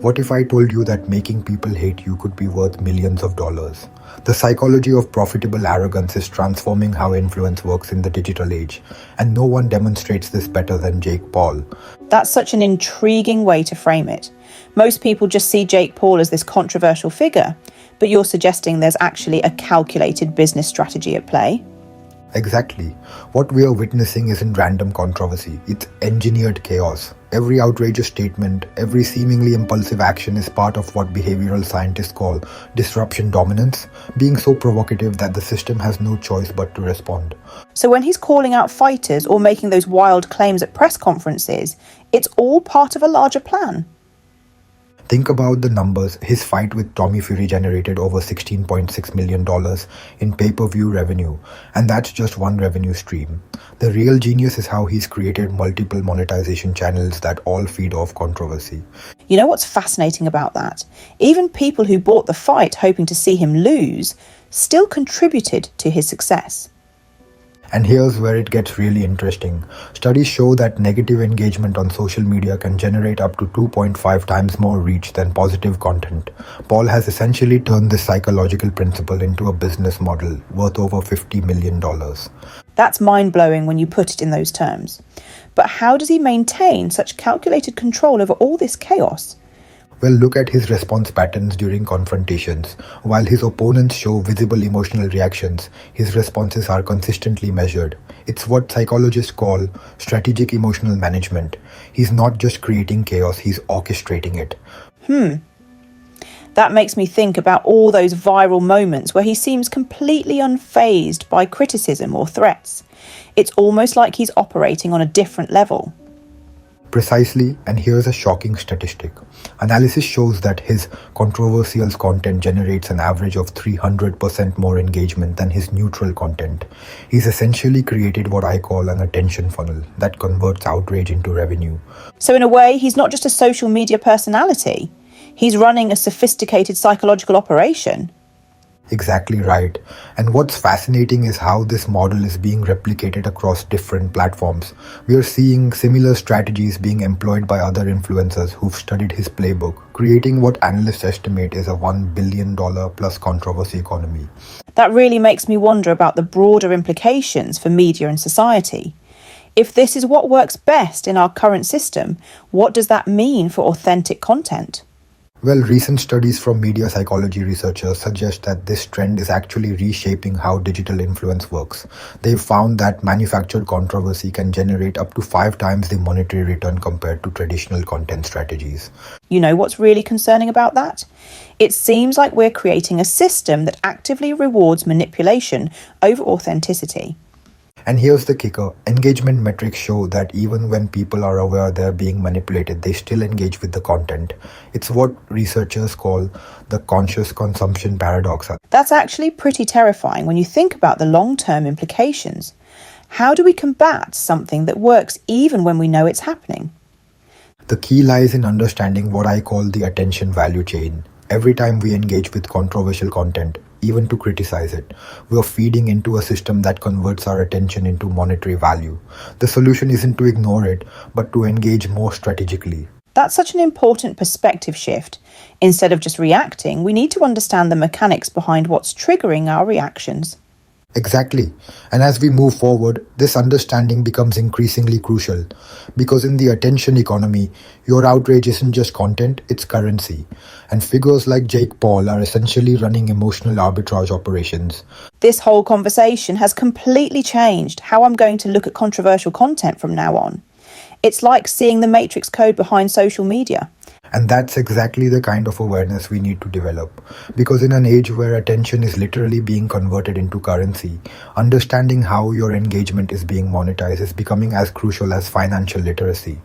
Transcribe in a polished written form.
What if I told you that making people hate you could be worth millions of dollars? The psychology of profitable arrogance is transforming how influence works in the digital age, and no one demonstrates this better than Jake Paul. That's such an intriguing way to frame it. Most people just see Jake Paul as this controversial figure, but you're suggesting there's actually a calculated business strategy at play. Exactly. What we are witnessing isn't random controversy, it's engineered chaos. Every outrageous statement, every seemingly impulsive action is part of what behavioral scientists call disruption dominance, being so provocative that the system has no choice but to respond. So when he's calling out fighters or making those wild claims at press conferences, it's all part of a larger plan. Think about the numbers. His fight with Tommy Fury generated over $16.6 million in pay-per-view revenue, and that's just one revenue stream. The real genius is how he's created multiple monetization channels that all feed off controversy. You know what's fascinating about that? Even people who bought the fight hoping to see him lose still contributed to his success. And here's where it gets really interesting. Studies show that negative engagement on social media can generate up to 2.5 times more reach than positive content. Paul has essentially turned this psychological principle into a business model worth over $50 million. That's mind-blowing when you put it in those terms. But how does he maintain such calculated control over all this chaos? Well, look at his response patterns during confrontations. While his opponents show visible emotional reactions, his responses are consistently measured. It's what psychologists call strategic emotional management. He's not just creating chaos, he's orchestrating it. That makes me think about all those viral moments where he seems completely unfazed by criticism or threats. It's almost like he's operating on a different level. Precisely, and here's a shocking statistic. Analysis shows that his controversial content generates an average of 300% more engagement than his neutral content. He's essentially created what I call an attention funnel that converts outrage into revenue. So in a way, he's not just a social media personality. He's running a sophisticated psychological operation. Exactly right. And what's fascinating is how this model is being replicated across different platforms. We are seeing similar strategies being employed by other influencers who've studied his playbook, creating what analysts estimate is a $1 billion plus controversy economy. That really makes me wonder about the broader implications for media and society. If this is what works best in our current system, what does that mean for authentic content? Well, recent studies from media psychology researchers suggest that this trend is actually reshaping how digital influence works. They've found that manufactured controversy can generate up to 5 times the monetary return compared to traditional content strategies. You know what's really concerning about that? It seems like we're creating a system that actively rewards manipulation over authenticity. And here's the kicker. Engagement metrics show that even when people are aware they're being manipulated, they still engage with the content. It's what researchers call the conscious consumption paradox. That's actually pretty terrifying when you think about the long-term implications. How do we combat something that works even when we know it's happening? The key lies in understanding what I call the attention value chain. Every time we engage with controversial content, even to criticize it, we are feeding into a system that converts our attention into monetary value. The solution isn't to ignore it, but to engage more strategically. That's such an important perspective shift. Instead of just reacting, we need to understand the mechanics behind what's triggering our reactions. Exactly. And as we move forward, this understanding becomes increasingly crucial. Because in the attention economy, your outrage isn't just content, it's currency. And figures like Jake Paul are essentially running emotional arbitrage operations. This whole conversation has completely changed how I'm going to look at controversial content from now on. It's like seeing the matrix code behind social media. And that's exactly the kind of awareness we need to develop. Because in an age where attention is literally being converted into currency, understanding how your engagement is being monetized is becoming as crucial as financial literacy.